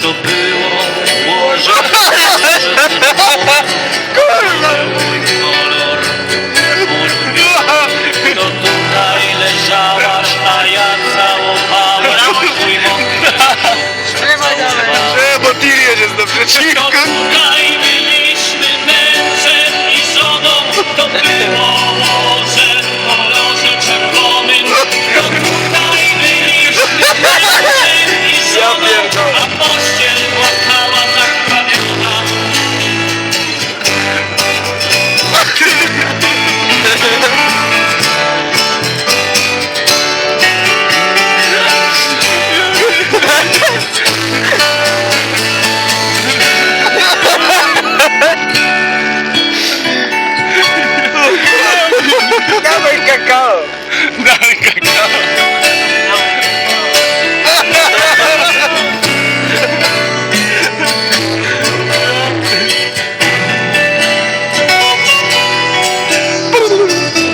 to było łoże. Mój kolor, to tutaj leżałaś, a ja całowałem twój mokry. Bo tir jedzie z naprzeciwko. To tutaj byliśmy mężem i żoną, to było łoże w kolorze czerwonym. To tutaj byliśmy mężem i żoną, a pościel płakała zakrawiona. Dawaj kakao.